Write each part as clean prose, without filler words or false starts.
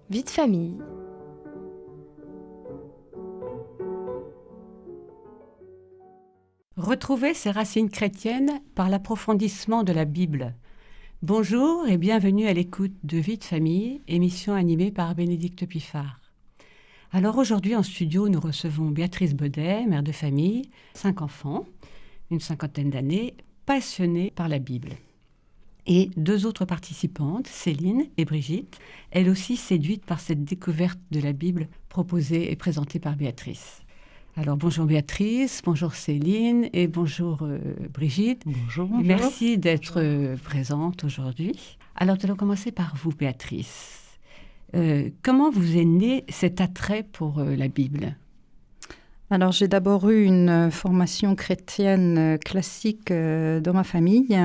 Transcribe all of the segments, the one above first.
Vie de famille. Retrouver ses racines chrétiennes par l'approfondissement de la Bible. Bonjour et bienvenue à l'écoute de Vie de famille, émission animée par Bénédicte Piffard. Alors aujourd'hui en studio, nous recevons Béatrice Baudet, mère de famille, 5 enfants, une cinquantaine d'années, passionnée par la Bible. Et 2 autres participantes, Céline et Brigitte, elles aussi séduites par cette découverte de la Bible proposée et présentée par Béatrice. Alors bonjour Béatrice, bonjour Céline et bonjour Brigitte. Bonjour. Merci d'être présente aujourd'hui. Alors nous allons commencer par vous Béatrice. Comment vous est né cet attrait pour la Bible ? Alors j'ai d'abord eu une formation chrétienne classique dans ma famille,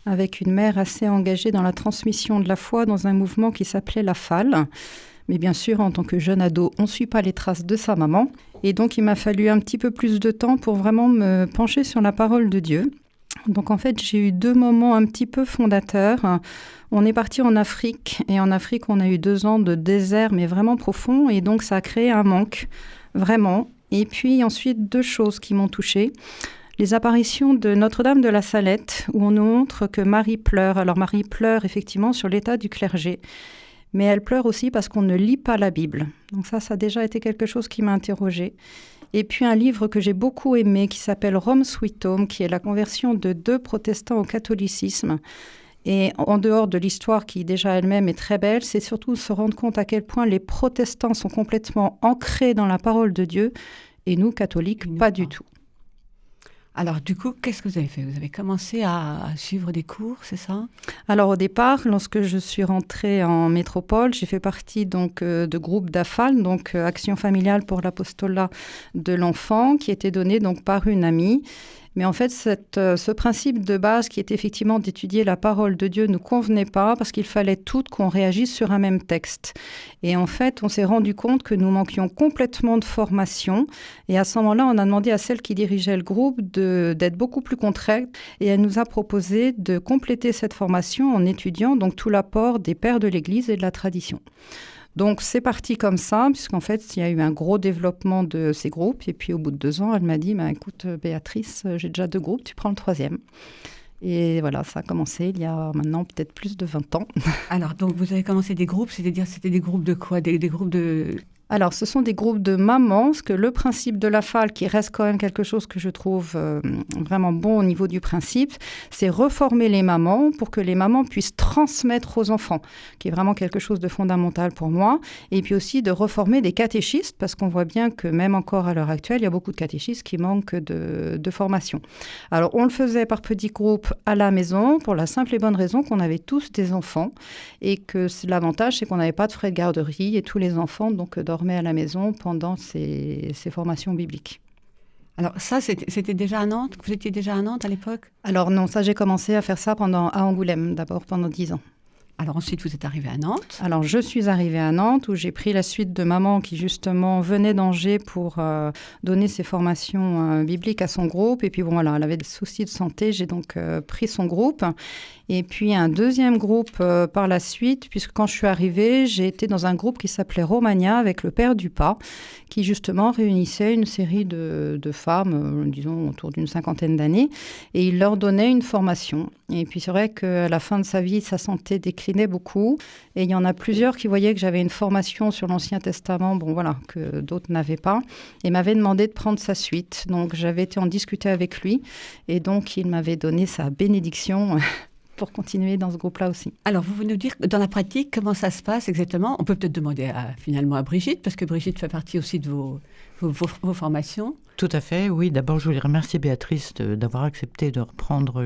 avec une mère assez engagée dans la transmission de la foi dans un mouvement qui s'appelait la FAL. Mais bien sûr, en tant que jeune ado, on ne suit pas les traces de sa maman. Et donc, il m'a fallu un petit peu plus de temps pour vraiment me pencher sur la parole de Dieu. Donc, en fait, j'ai eu 2 moments un petit peu fondateurs. On est parti en Afrique. Et en Afrique, on a eu 2 ans de désert, mais vraiment profond. Et donc, ça a créé un manque, vraiment. Et puis, ensuite, 2 choses qui m'ont touchée. Les apparitions de Notre-Dame de la Salette, où on nous montre que Marie pleure. Alors, Marie pleure, effectivement, sur l'état du clergé. Mais elle pleure aussi parce qu'on ne lit pas la Bible. Donc ça a déjà été quelque chose qui m'a interrogée. Et puis un livre que j'ai beaucoup aimé qui s'appelle Rome Sweet Home, qui est la conversion de 2 protestants au catholicisme. Et en dehors de l'histoire qui déjà elle-même est très belle, c'est surtout se rendre compte à quel point les protestants sont complètement ancrés dans la parole de Dieu et nous, catholiques, pas du tout. Alors du coup, qu'est-ce que vous avez fait ? Vous avez commencé à suivre des cours, c'est ça ? Alors au départ, lorsque je suis rentrée en métropole, j'ai fait partie donc de groupes d'AFAL, donc Action familiale pour l'apostolat de l'enfant, qui était donné donc par une amie. Mais en fait, ce principe de base qui est effectivement d'étudier la parole de Dieu ne convenait pas parce qu'il fallait toutes qu'on réagisse sur un même texte. Et en fait, on s'est rendu compte que nous manquions complètement de formation. Et à ce moment-là, on a demandé à celle qui dirigeait le groupe d'être beaucoup plus concrète. Et elle nous a proposé de compléter cette formation en étudiant donc tout l'apport des pères de l'Église et de la tradition. Donc, c'est parti comme ça, puisqu'en fait, il y a eu un gros développement de ces groupes. Et puis, au bout de 2 ans, elle m'a dit, écoute, Béatrice, j'ai déjà 2 groupes, tu prends le 3e. Et voilà, ça a commencé il y a maintenant peut-être plus de 20 ans. Alors, donc, vous avez commencé des groupes, c'est-à-dire c'était des groupes de quoi ? Des groupes de... Alors, ce sont des groupes de mamans, parce que le principe de la FAL, qui reste quand même quelque chose que je trouve vraiment bon au niveau du principe, c'est reformer les mamans pour que les mamans puissent transmettre aux enfants, qui est vraiment quelque chose de fondamental pour moi. Et puis aussi de reformer des catéchistes, parce qu'on voit bien que même encore à l'heure actuelle, il y a beaucoup de catéchistes qui manquent de formation. Alors, on le faisait par petits groupes à la maison, pour la simple et bonne raison qu'on avait tous des enfants, et que l'avantage, c'est qu'on n'avait pas de frais de garderie, et tous les enfants donc dormaient à la maison pendant ces formations bibliques. Alors ça, c'était déjà à Nantes ? Vous étiez déjà à Nantes à l'époque ? Alors non, ça j'ai commencé à faire ça à Angoulême d'abord pendant 10 ans. Alors ensuite, vous êtes arrivée à Nantes ? Alors je suis arrivée à Nantes où j'ai pris la suite de maman qui justement venait d'Angers pour donner ses formations bibliques à son groupe. Et puis bon, voilà, elle avait des soucis de santé, j'ai donc pris son groupe. Et puis un 2e groupe par la suite, puisque quand je suis arrivée, j'ai été dans un groupe qui s'appelait Romagna avec le père Dupas, qui justement réunissait une série de femmes, disons autour d'une 50aine d'années, et il leur donnait une formation. Et puis c'est vrai qu'à la fin de sa vie, sa santé déclinait beaucoup, et il y en a plusieurs qui voyaient que j'avais une formation sur l'Ancien Testament, que d'autres n'avaient pas, et m'avaient demandé de prendre sa suite. Donc j'avais été en discuter avec lui, et donc il m'avait donné sa bénédiction pour continuer dans ce groupe-là aussi. Alors, vous venez nous dire, dans la pratique, comment ça se passe exactement ? On peut peut-être demander finalement à Brigitte, parce que Brigitte fait partie aussi de vos formations. Tout à fait, oui. D'abord, je voulais remercier Béatrice d'avoir accepté de reprendre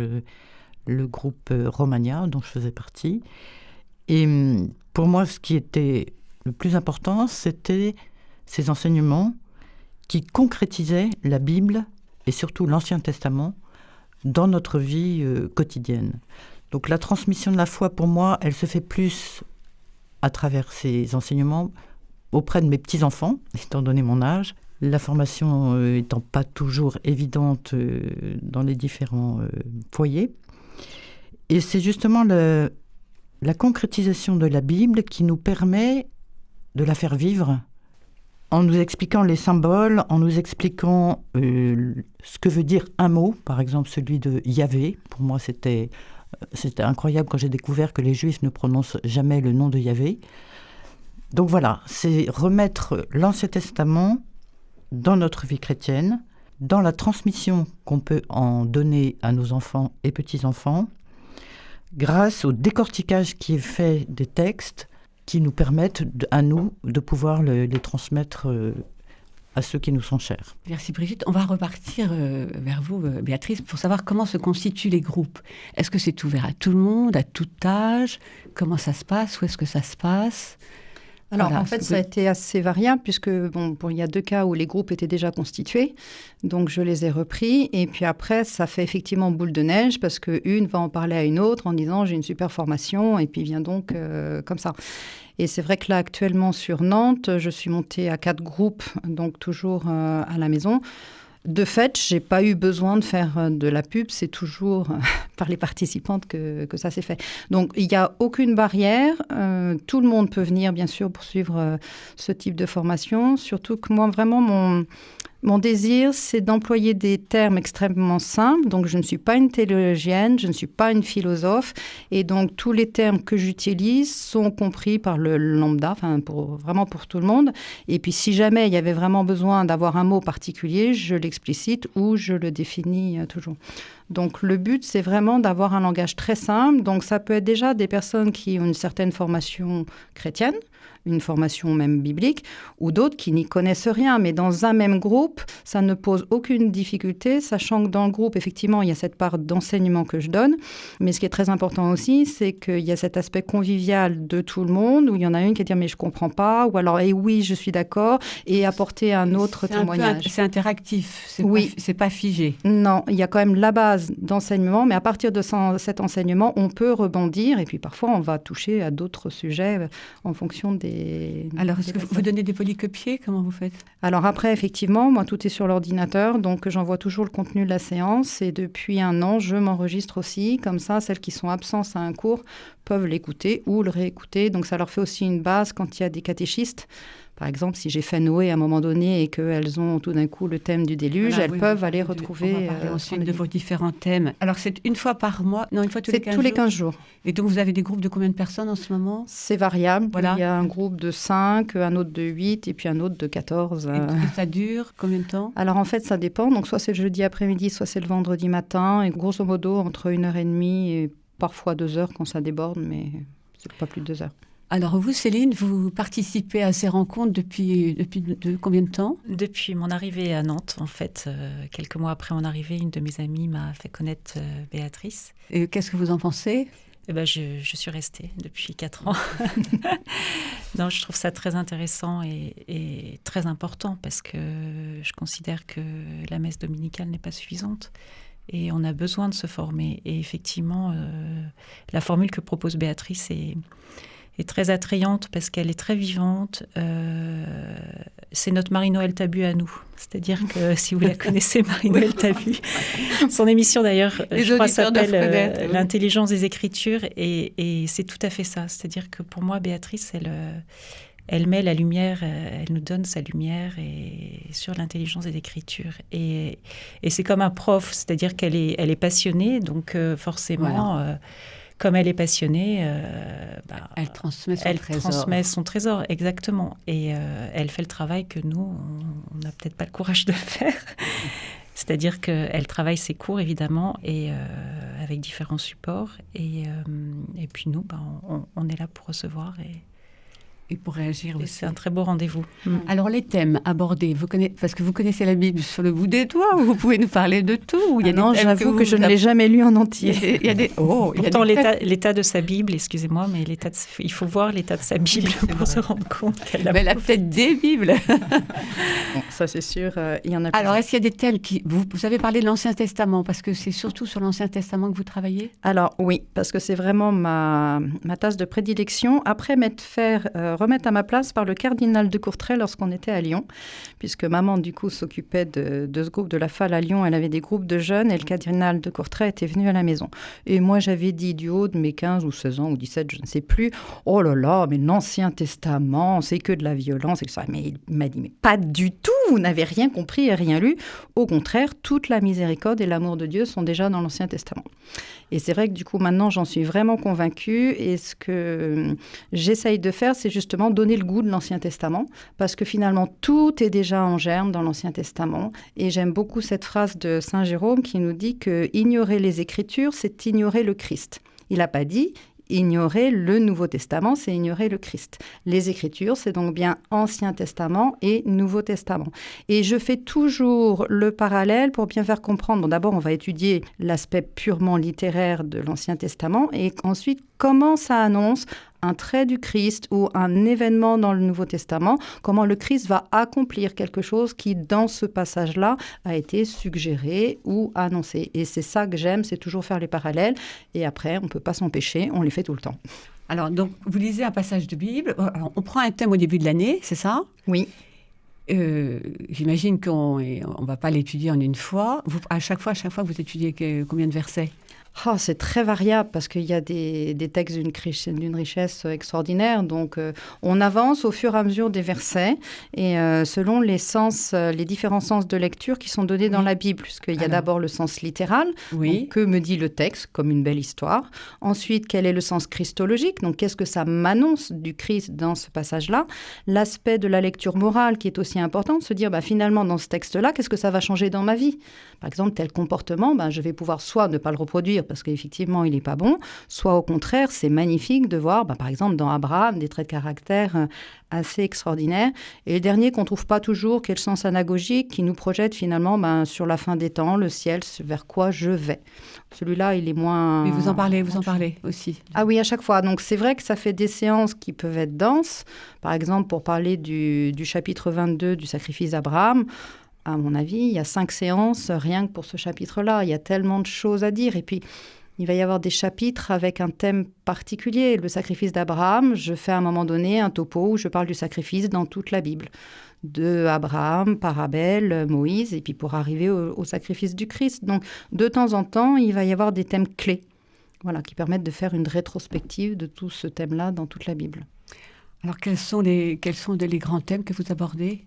le groupe Romagna, dont je faisais partie. Et pour moi, ce qui était le plus important, c'était ces enseignements qui concrétisaient la Bible, et surtout l'Ancien Testament, dans notre vie quotidienne. Donc la transmission de la foi, pour moi, elle se fait plus à travers ces enseignements auprès de mes petits-enfants, étant donné mon âge. La formation étant pas toujours évidente dans les différents foyers. Et c'est justement la concrétisation de la Bible qui nous permet de la faire vivre en nous expliquant les symboles, en nous expliquant ce que veut dire un mot, par exemple celui de Yahvé. Pour moi, c'était incroyable quand j'ai découvert que les Juifs ne prononcent jamais le nom de Yahvé. Donc voilà, c'est remettre l'Ancien Testament dans notre vie chrétienne, dans la transmission qu'on peut en donner à nos enfants et petits-enfants, grâce au décortiquage qui est fait des textes qui nous permettent à nous de pouvoir les transmettre à ceux qui nous sont chers. Merci Brigitte. On va repartir vers vous, Béatrice, pour savoir comment se constituent les groupes. Est-ce que c'est ouvert à tout le monde, à tout âge? Comment ça se passe? Où est-ce que ça se passe? Alors, en fait, ça a été assez variable puisque, il y a 2 cas où les groupes étaient déjà constitués. Donc, je les ai repris. Et puis après, ça fait effectivement boule de neige parce qu'une va en parler à une autre en disant « j'ai une super formation » et puis vient donc comme ça. Et c'est vrai que là, actuellement, sur Nantes, je suis montée à 4 groupes, donc toujours à la maison. De fait, je n'ai pas eu besoin de faire de la pub, c'est toujours par les participantes que ça s'est fait. Donc, il n'y a aucune barrière, tout le monde peut venir, bien sûr, pour suivre ce type de formation. Surtout que moi, vraiment, mon désir, c'est d'employer des termes extrêmement simples. Donc, je ne suis pas une théologienne, je ne suis pas une philosophe. Et donc, tous les termes que j'utilise sont compris par le lambda, vraiment pour tout le monde. Et puis, si jamais il y avait vraiment besoin d'avoir un mot particulier, je l'explicite ou je le définis toujours. Donc, le but, c'est vraiment d'avoir un langage très simple. Donc, ça peut être déjà des personnes qui ont une certaine formation chrétienne, une formation même biblique, ou d'autres qui n'y connaissent rien. Mais dans un même groupe, ça ne pose aucune difficulté, sachant que dans le groupe, effectivement, il y a cette part d'enseignement que je donne. Mais ce qui est très important aussi, c'est qu'il y a cet aspect convivial de tout le monde, où il y en a une qui va dire « mais je ne comprends pas », ou alors « eh oui, je suis d'accord », et apporter un autre témoignage. C'est interactif, c'est pas figé. Non, il y a quand même la base d'enseignement, mais à partir de cet enseignement, on peut rebondir, et puis parfois, on va toucher à d'autres sujets en fonction des... Alors, est-ce que vous donnez des polycopiés? Comment vous faites? Alors après, effectivement, moi, tout est sur l'ordinateur, donc j'envoie toujours le contenu de la séance. Et depuis 1 an, je m'enregistre aussi. Comme ça, celles qui sont absentes à un cours peuvent l'écouter ou le réécouter. Donc, ça leur fait aussi une base quand il y a des catéchistes. Par exemple, si j'ai fait Noé à un moment donné et qu'elles ont tout d'un coup le thème du déluge, elles peuvent aller retrouver... On va parler ensuite de vos différents thèmes. Alors, c'est une fois par mois? Non, une fois tous les 15 jours? C'est tous les 15 jours. Et donc, vous avez des groupes de combien de personnes en ce moment? C'est variable. Voilà. Il y a un groupe de 5, un autre de 8 et puis un autre de 14. Et ça dure combien de temps? Alors, en fait, ça dépend. Donc, soit c'est le jeudi après-midi, soit c'est le vendredi matin. Et grosso modo, entre 1h30 et parfois 2 heures quand ça déborde, mais c'est pas plus de 2 heures. Alors vous, Céline, vous participez à ces rencontres depuis combien de temps? Depuis mon arrivée à Nantes, en fait. Quelques mois après mon arrivée, une de mes amies m'a fait connaître Béatrice. Et qu'est-ce que vous en pensez? Je suis restée depuis 4 ans. Non, je trouve ça très intéressant et très important parce que je considère que la messe dominicale n'est pas suffisante. Et on a besoin de se former. Et effectivement, la formule que propose Béatrice est très attrayante parce qu'elle est très vivante. C'est notre Marie-Noël Tabu à nous. C'est-à-dire que si vous la connaissez, Marie-Noël Tabu, son émission d'ailleurs, je crois, s'appelle L'intelligence des Écritures. Et c'est tout à fait ça. C'est-à-dire que pour moi, Béatrice, elle met la lumière, elle nous donne sa lumière sur l'intelligence des Écritures. Et c'est comme un prof, c'est-à-dire qu'elle est passionnée, donc forcément... Voilà. Comme elle est passionnée, elle transmet son trésor, exactement. Et elle fait le travail que nous, on n'a peut-être pas le courage de faire. C'est-à-dire qu'elle travaille ses cours, évidemment, et avec différents supports. Et puis nous, on est là pour recevoir et pour réagir aussi. C'est un très beau rendez-vous. Alors, les thèmes abordés, parce que vous connaissez la Bible sur le bout des doigts, vous pouvez nous parler de tout. Non, j'avoue que je ne l'ai jamais lu en entier. Pourtant, l'état de sa Bible, excusez-moi, mais il faut voir l'état de sa Bible pour se rendre compte qu'elle a peut-être des Bibles. ça c'est sûr, il y en a Alors, plusieurs. est-ce qu'il y a des thèmes qui... Vous avez parlé de l'Ancien Testament, parce que c'est surtout sur l'Ancien Testament que vous travaillez? Alors oui, parce que c'est vraiment ma tasse de prédilection. Après m'être fait remettre à ma place par le cardinal de Courtrai lorsqu'on était à Lyon, puisque maman du coup s'occupait de ce groupe de la FAL à Lyon. Elle avait des groupes de jeunes et le cardinal de Courtrai était venu à la maison. Et moi j'avais dit du haut de mes 15 ou 16 ans ou 17, je ne sais plus, oh là là, mais l'Ancien Testament, c'est que de la violence et que ça. Mais il m'a dit, mais pas du tout, vous n'avez rien compris et rien lu. Au contraire, toute la miséricorde et l'amour de Dieu sont déjà dans l'Ancien Testament. Et c'est vrai que du coup, maintenant, j'en suis vraiment convaincue. Et ce que j'essaye de faire, c'est justement donner le goût de l'Ancien Testament. Parce que finalement, tout est déjà en germe dans l'Ancien Testament. Et j'aime beaucoup cette phrase de Saint Jérôme qui nous dit que ignorer les Écritures, c'est ignorer le Christ. Il n'a pas dit ignorer le Nouveau Testament, c'est ignorer le Christ. Les Écritures, c'est donc bien Ancien Testament et Nouveau Testament. Et je fais toujours le parallèle pour bien faire comprendre. Bon, d'abord, on va étudier l'aspect purement littéraire de l'Ancien Testament et ensuite, comment ça annonce un trait du Christ ou un événement dans le Nouveau Testament, comment le Christ va accomplir quelque chose qui, dans ce passage-là, a été suggéré ou annoncé. Et c'est ça que j'aime, c'est toujours faire les parallèles. Et après, on ne peut pas s'empêcher, on les fait tout le temps. Alors, donc, vous lisez un passage de Bible. Alors, on prend un thème au début de l'année, c'est ça? Oui. J'imagine qu'on ne va pas l'étudier en une fois. À chaque fois, vous étudiez combien de versets? C'est très variable parce qu'il y a des textes d'une richesse extraordinaire. Donc, on avance au fur et à mesure des versets et selon les différents sens de lecture qui sont donnés dans la Bible. Puisqu'il y a d'abord le sens littéral. Oui. Donc, que me dit le texte, comme une belle histoire. Ensuite, quel est le sens christologique? Donc, qu'est-ce que ça m'annonce du Christ dans ce passage-là? L'aspect de la lecture morale qui est aussi important, de se dire, finalement, dans ce texte-là, qu'est-ce que ça va changer dans ma vie? Par exemple, tel comportement, je vais pouvoir soit ne pas le reproduire parce qu'effectivement, il n'est pas bon, soit au contraire, c'est magnifique de voir, par exemple, dans Abraham, des traits de caractère assez extraordinaires. Et le dernier qu'on ne trouve pas toujours, qui est le sens anagogique, qui nous projette finalement sur la fin des temps, le ciel, vers quoi je vais. Celui-là, il est moins... Mais vous en parlez aussi. Ah oui, à chaque fois. Donc, c'est vrai que ça fait des séances qui peuvent être denses. Par exemple, pour parler du chapitre 22 du sacrifice d'Abraham, à mon avis, il y a 5 séances rien que pour ce chapitre-là. Il y a tellement de choses à dire. Et puis, il va y avoir des chapitres avec un thème particulier. Le sacrifice d'Abraham, je fais à un moment donné un topo où je parle du sacrifice dans toute la Bible. De Abraham, par Abel, Moïse, et puis pour arriver au sacrifice du Christ. Donc, de temps en temps, il va y avoir des thèmes clés qui permettent de faire une rétrospective de tout ce thème-là dans toute la Bible. Alors, quels sont les grands thèmes que vous abordez ?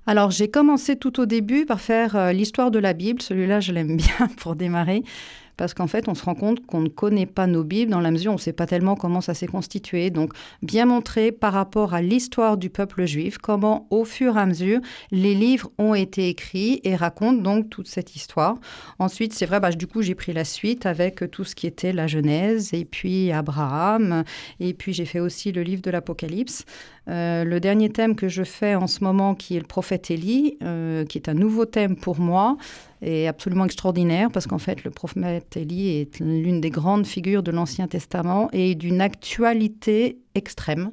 Alors, j'ai commencé tout au début par faire l'histoire de la Bible. Celui-là, je l'aime bien pour démarrer. Parce qu'en fait, on se rend compte qu'on ne connaît pas nos Bibles dans la mesure où on ne sait pas tellement comment ça s'est constitué. Donc, bien montrer par rapport à l'histoire du peuple juif, comment, au fur et à mesure, les livres ont été écrits et racontent donc toute cette histoire. Ensuite, c'est vrai, du coup, j'ai pris la suite avec tout ce qui était la Genèse et puis Abraham. Et puis, j'ai fait aussi le livre de l'Apocalypse. Le dernier thème que je fais en ce moment, qui est le prophète Élie, qui est un nouveau thème pour moi, est absolument extraordinaire parce qu'en fait, le prophète Élie est l'une des grandes figures de l'Ancien Testament et d'une actualité extrême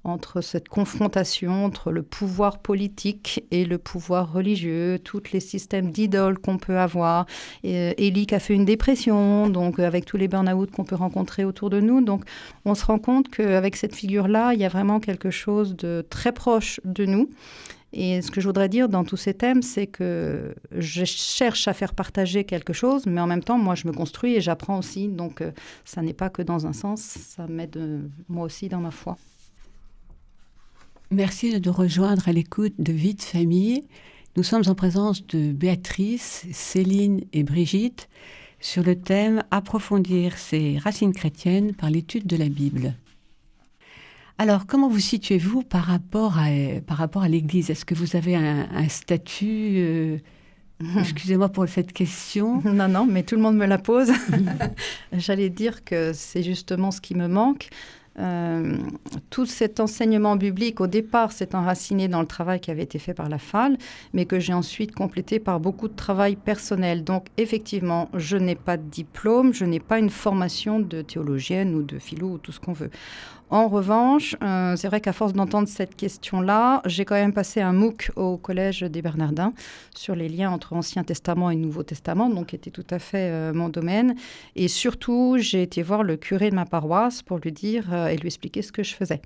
entre cette confrontation entre le pouvoir politique et le pouvoir religieux, tous les systèmes d'idoles qu'on peut avoir. Élie qui a fait une dépression, donc avec tous les burn-out qu'on peut rencontrer autour de nous. Donc, on se rend compte qu'avec cette figure-là, il y a vraiment quelque chose de très proche de nous. Et ce que je voudrais dire dans tous ces thèmes, c'est que je cherche à faire partager quelque chose, mais en même temps, moi, je me construis et j'apprends aussi. Donc, ça n'est pas que dans un sens, ça m'aide moi aussi dans ma foi. Merci de nous rejoindre à l'écoute de Vie de famille. Nous sommes en présence de Béatrice, Céline et Brigitte sur le thème « Approfondir ses racines chrétiennes par l'étude de la Bible ». Alors, comment vous situez-vous par rapport à l'Église? Est-ce que vous avez un statut Excusez-moi pour cette question. Non, mais tout le monde me la pose. J'allais dire que c'est justement ce qui me manque. Tout cet enseignement biblique, au départ, s'est enraciné dans le travail qui avait été fait par la FAL, mais que j'ai ensuite complété par beaucoup de travail personnel. Donc, effectivement, je n'ai pas de diplôme, je n'ai pas une formation de théologienne ou de philo ou tout ce qu'on veut. En revanche, c'est vrai qu'à force d'entendre cette question-là, j'ai quand même passé un MOOC au Collège des Bernardins sur les liens entre Ancien Testament et Nouveau Testament, donc qui était tout à fait mon domaine. Et surtout, j'ai été voir le curé de ma paroisse pour lui dire et lui expliquer ce que je faisais.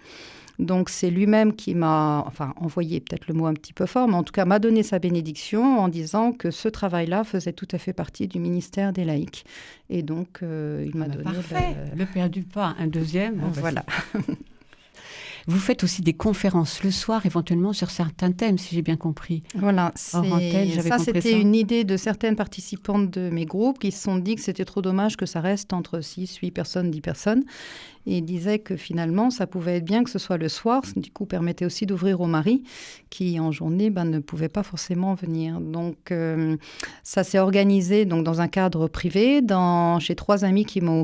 Donc, c'est lui-même qui m'a envoyé, peut-être le mot un petit peu fort, mais en tout cas m'a donné sa bénédiction en disant que ce travail-là faisait tout à fait partie du ministère des laïcs. Et donc, il m'a donné... Parfait, le perdu pas, un deuxième. Bon, voilà. Vous faites aussi des conférences le soir, éventuellement, sur certains thèmes, si j'ai bien compris. Voilà, c'était une idée de certaines participantes de mes groupes qui se sont dit que c'était trop dommage que ça reste entre 6, 8 personnes, 10 personnes. Et ils disaient que finalement, ça pouvait être bien que ce soit le soir. Du coup, permettait aussi d'ouvrir aux maris qui, en journée, ne pouvaient pas forcément venir. Donc, ça s'est organisé donc, dans un cadre privé. J'ai 3 amis qui m'ont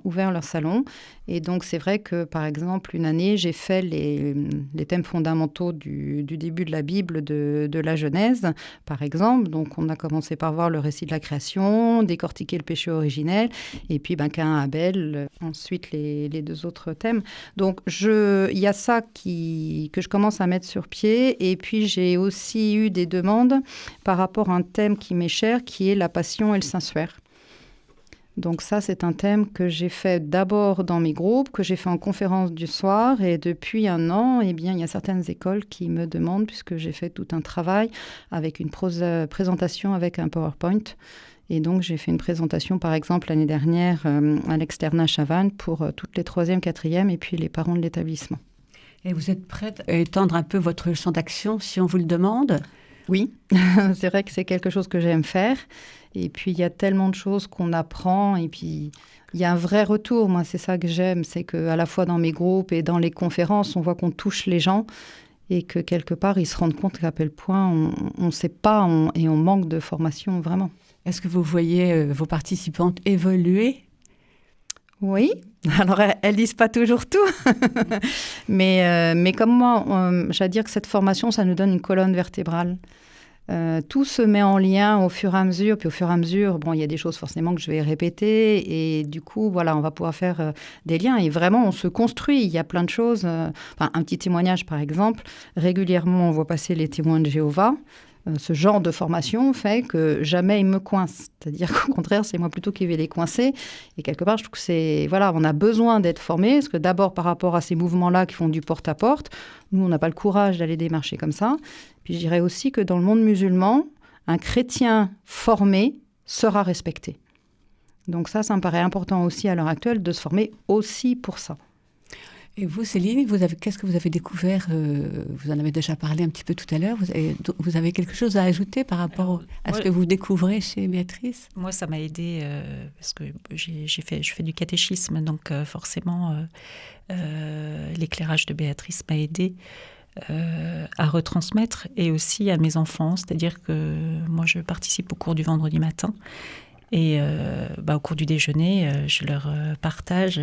ouvert leur salon. Et donc, c'est vrai que, par exemple, une année, j'ai fait les thèmes fondamentaux du début de la Bible, de la Genèse, par exemple. Donc, on a commencé par voir le récit de la création, décortiquer le péché originel, et puis Caïn, Abel, ensuite les 2 autres thèmes. Donc, il y a ça que je commence à mettre sur pied. Et puis, j'ai aussi eu des demandes par rapport à un thème qui m'est cher, qui est la passion et le Saint-Suaire. Donc ça, c'est un thème que j'ai fait d'abord dans mes groupes, que j'ai fait en conférence du soir. Et depuis 1 an, il y a certaines écoles qui me demandent, puisque j'ai fait tout un travail avec une présentation avec un PowerPoint. Et donc, j'ai fait une présentation, par exemple, l'année dernière à l'Externat Chavannes pour toutes les 3e, 4e et puis les parents de l'établissement. Et vous êtes prête à étendre un peu votre champ d'action si on vous le demande ? Oui, c'est vrai que c'est quelque chose que j'aime faire. Et puis, il y a tellement de choses qu'on apprend. Et puis, il y a un vrai retour. Moi, c'est ça que j'aime. C'est qu'à la fois dans mes groupes et dans les conférences, on voit qu'on touche les gens et que quelque part, ils se rendent compte à quel point on ne sait pas et on manque de formation vraiment. Est-ce que vous voyez vos participantes évoluer ? Oui. Alors, elles lisent pas toujours tout. mais comme moi, j'allais dire que cette formation, ça nous donne une colonne vertébrale. Tout se met en lien au fur et à mesure. Puis au fur et à mesure, il y a des choses forcément que je vais répéter. Et du coup, voilà, on va pouvoir faire des liens. Et vraiment, on se construit. Il y a plein de choses. Un petit témoignage, par exemple. Régulièrement, on voit passer les témoins de Jéhovah. Ce genre de formation fait que jamais ils me coincent. C'est-à-dire qu'au contraire, c'est moi plutôt qui vais les coincer. Et quelque part, je trouve que c'est... Voilà, on a besoin d'être formés. Parce que d'abord, par rapport à ces mouvements-là qui font du porte-à-porte, nous, on n'a pas le courage d'aller démarcher comme ça. Puis je dirais aussi que dans le monde musulman, un chrétien formé sera respecté. Donc ça me paraît important aussi à l'heure actuelle de se former aussi pour ça. Et vous, Céline, qu'est-ce que vous avez découvert ? Vous en avez déjà parlé un petit peu tout à l'heure. Vous avez quelque chose à ajouter par rapport à ce que vous découvrez chez Béatrice ? Moi, ça m'a aidée parce que je fais du catéchisme, donc forcément, l'éclairage de Béatrice m'a aidée à retransmettre et aussi à mes enfants. C'est-à-dire que moi, je participe au cours du vendredi matin. Et au cours du déjeuner, je leur partage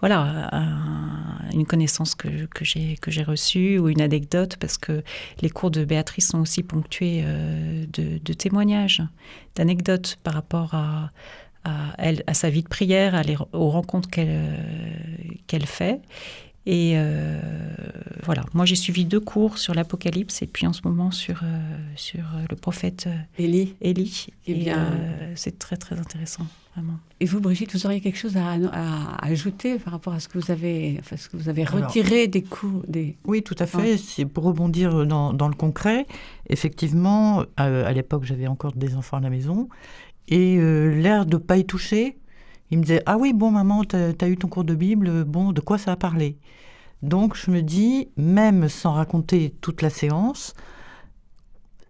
une connaissance que j'ai reçue ou une anecdote, parce que les cours de Béatrice sont aussi ponctués de témoignages, d'anecdotes par rapport à elle, à sa vie de prière, aux rencontres qu'elle fait. Et voilà, moi j'ai suivi 2 cours sur l'Apocalypse et puis en ce moment sur le prophète Élie. Et c'est très très intéressant, vraiment. Et vous, Brigitte, vous auriez quelque chose à ajouter par rapport à ce que vous avez retiré des cours Oui, tout à fait. C'est pour rebondir dans le concret. Effectivement, à l'époque, j'avais encore des enfants à la maison et l'air de ne pas y toucher. Il me disait « Ah oui, bon maman, t'as eu ton cours de Bible, bon, de quoi ça a parlé ?» Donc je me dis, même sans raconter toute la séance,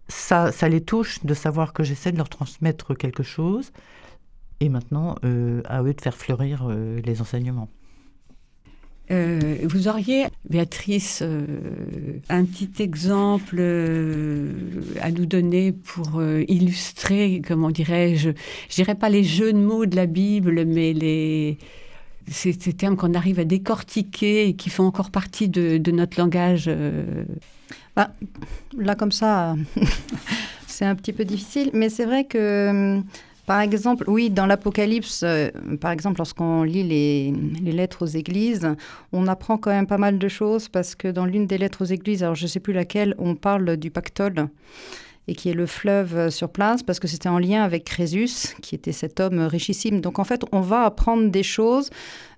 ça les touche de savoir que j'essaie de leur transmettre quelque chose. Et maintenant, à eux de faire fleurir les enseignements. Vous auriez, Béatrice, un petit exemple à nous donner pour illustrer, comment dirais-je, je dirais pas les jeux de mots de la Bible, mais ces termes qu'on arrive à décortiquer et qui font encore partie de notre langage. Là, comme ça, c'est un petit peu difficile, mais c'est vrai que Par exemple, oui, dans l'Apocalypse, par exemple, lorsqu'on lit les lettres aux églises, on apprend quand même pas mal de choses parce que dans l'une des lettres aux églises, alors je ne sais plus laquelle, on parle du pactole et qui est le fleuve sur place parce que c'était en lien avec Crésus, qui était cet homme richissime. Donc en fait, on va apprendre des choses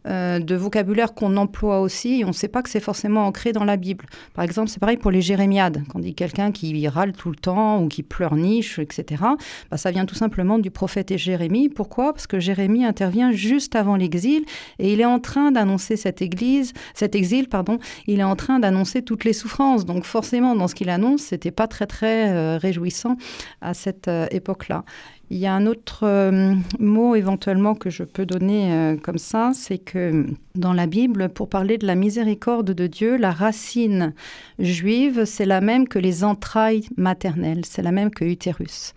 de vocabulaire qu'on emploie aussi, et on ne sait pas que c'est forcément ancré dans la Bible. Par exemple, c'est pareil pour les jérémiades. Quand on dit quelqu'un qui râle tout le temps ou qui pleurniche, etc., ça vient tout simplement du prophète Jérémie. Pourquoi ? Parce que Jérémie intervient juste avant l'exil et il est en train d'annoncer cet exil, il est en train d'annoncer toutes les souffrances. Donc forcément, dans ce qu'il annonce, ce n'était pas très, très réjouissant à cette époque-là. Il y a un autre mot éventuellement que je peux donner comme ça, c'est que dans la Bible, pour parler de la miséricorde de Dieu, la racine juive, c'est la même que les entrailles maternelles, c'est la même que utérus.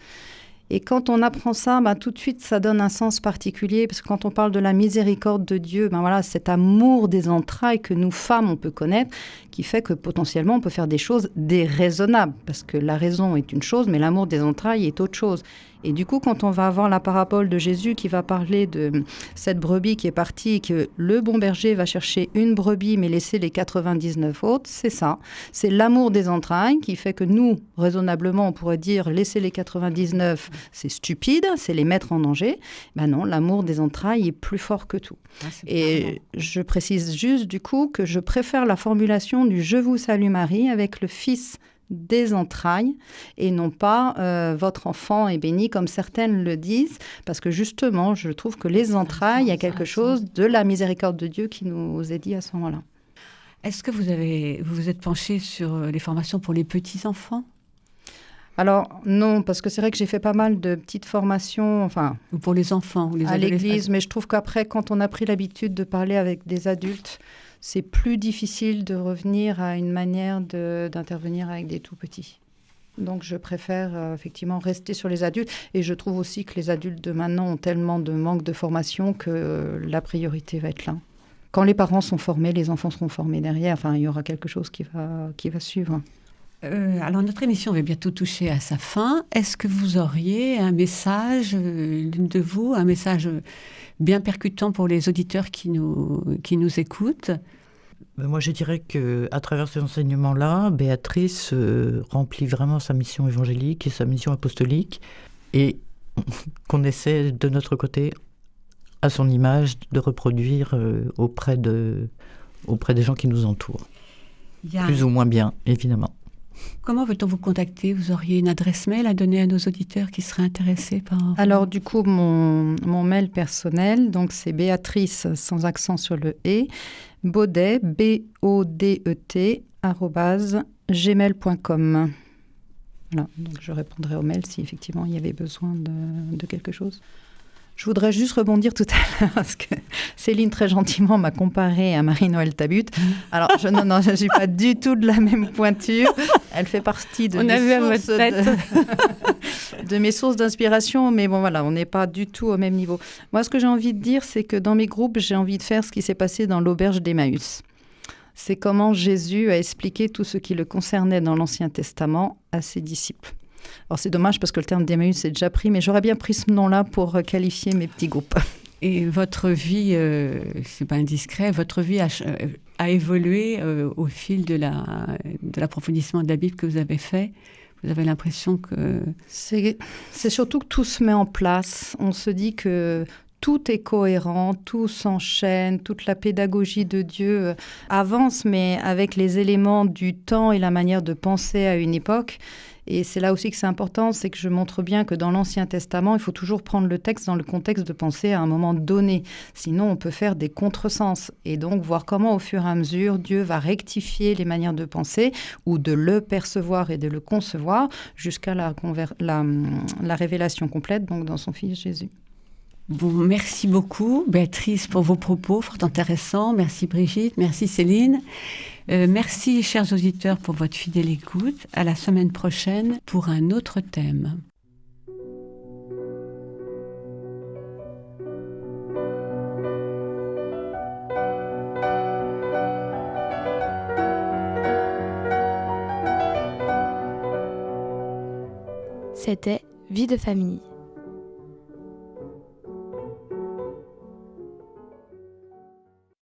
Et quand on apprend ça, tout de suite, ça donne un sens particulier, parce que quand on parle de la miséricorde de Dieu, voilà, cet amour des entrailles que nous, femmes, on peut connaître, qui fait que potentiellement, on peut faire des choses déraisonnables, parce que la raison est une chose, mais l'amour des entrailles est autre chose. Et du coup, quand on va avoir la parabole de Jésus qui va parler de cette brebis qui est partie et que le bon berger va chercher une brebis mais laisser les 99 autres, c'est ça. C'est l'amour des entrailles qui fait que nous, raisonnablement, on pourrait dire laisser les 99, c'est stupide, c'est les mettre en danger. Non, l'amour des entrailles est plus fort que tout. Et je précise juste du coup que je préfère la formulation du « Je vous salue Marie » avec le Fils des entrailles et non pas votre enfant est béni comme certaines le disent, parce que justement je trouve que les entrailles, il y a quelque chose de la miséricorde de Dieu qui nous est dit à ce moment-là. Est-ce que vous vous êtes penché sur les formations pour les petits-enfants ? Alors non, parce que c'est vrai que j'ai fait pas mal de petites formations, ou pour les enfants ou les à l'église, mais je trouve qu'après, quand on a pris l'habitude de parler avec des adultes, c'est plus difficile de revenir à une manière d'intervenir avec des tout-petits. Donc, je préfère effectivement rester sur les adultes. Et je trouve aussi que les adultes de maintenant ont tellement de manque de formation que la priorité va être là. Quand les parents sont formés, les enfants seront formés derrière. Il y aura quelque chose qui va suivre. Alors, notre émission va bientôt toucher à sa fin. Est-ce que vous auriez un message, l'une de vous, un message bien percutant pour les auditeurs qui nous écoutent ? Moi, je dirais qu'à travers ces enseignements-là, Béatrice remplit vraiment sa mission évangélique et sa mission apostolique, et qu'on essaie de notre côté, à son image, de reproduire auprès des gens qui nous entourent. Plus ou moins bien, évidemment. Comment veut-on vous contacter ? Vous auriez une adresse mail à donner à nos auditeurs qui seraient intéressés par... Alors, du coup, mon mail personnel, donc c'est Béatrice, sans accent sur le « et », Baudet, BODET, @gmail.com. Voilà, donc je répondrai au mail si effectivement il y avait besoin de quelque chose. Je voudrais juste rebondir tout à l'heure parce que Céline très gentiment m'a comparée à Marie-Noël Tabut. Alors, je ne suis pas du tout de la même pointure. Elle fait partie de mes sources d'inspiration, mais bon voilà, on n'est pas du tout au même niveau. Moi, ce que j'ai envie de dire, c'est que dans mes groupes, j'ai envie de faire ce qui s'est passé dans l'auberge d'Emmaüs. C'est comment Jésus a expliqué tout ce qui le concernait dans l'Ancien Testament à ses disciples. Alors c'est dommage parce que le terme d'Emmaüs est déjà pris, mais j'aurais bien pris ce nom-là pour qualifier mes petits groupes. Et votre vie, c'est pas indiscret, votre vie a évolué au fil de l'approfondissement de la Bible que vous avez fait. Vous avez l'impression que... C'est surtout que tout se met en place. On se dit que tout est cohérent, tout s'enchaîne, toute la pédagogie de Dieu avance, mais avec les éléments du temps et la manière de penser à une époque. Et c'est là aussi que c'est important, c'est que je montre bien que dans l'Ancien Testament, il faut toujours prendre le texte dans le contexte de pensée à un moment donné. Sinon, on peut faire des contresens. Et donc, voir comment, au fur et à mesure, Dieu va rectifier les manières de penser ou de le percevoir et de le concevoir jusqu'à la révélation complète, donc dans son Fils Jésus. Bon, merci beaucoup, Béatrice, pour vos propos fort intéressants. Merci Brigitte, merci Céline. Merci, chers auditeurs, pour votre fidèle écoute. À la semaine prochaine pour un autre thème. C'était Vie de famille.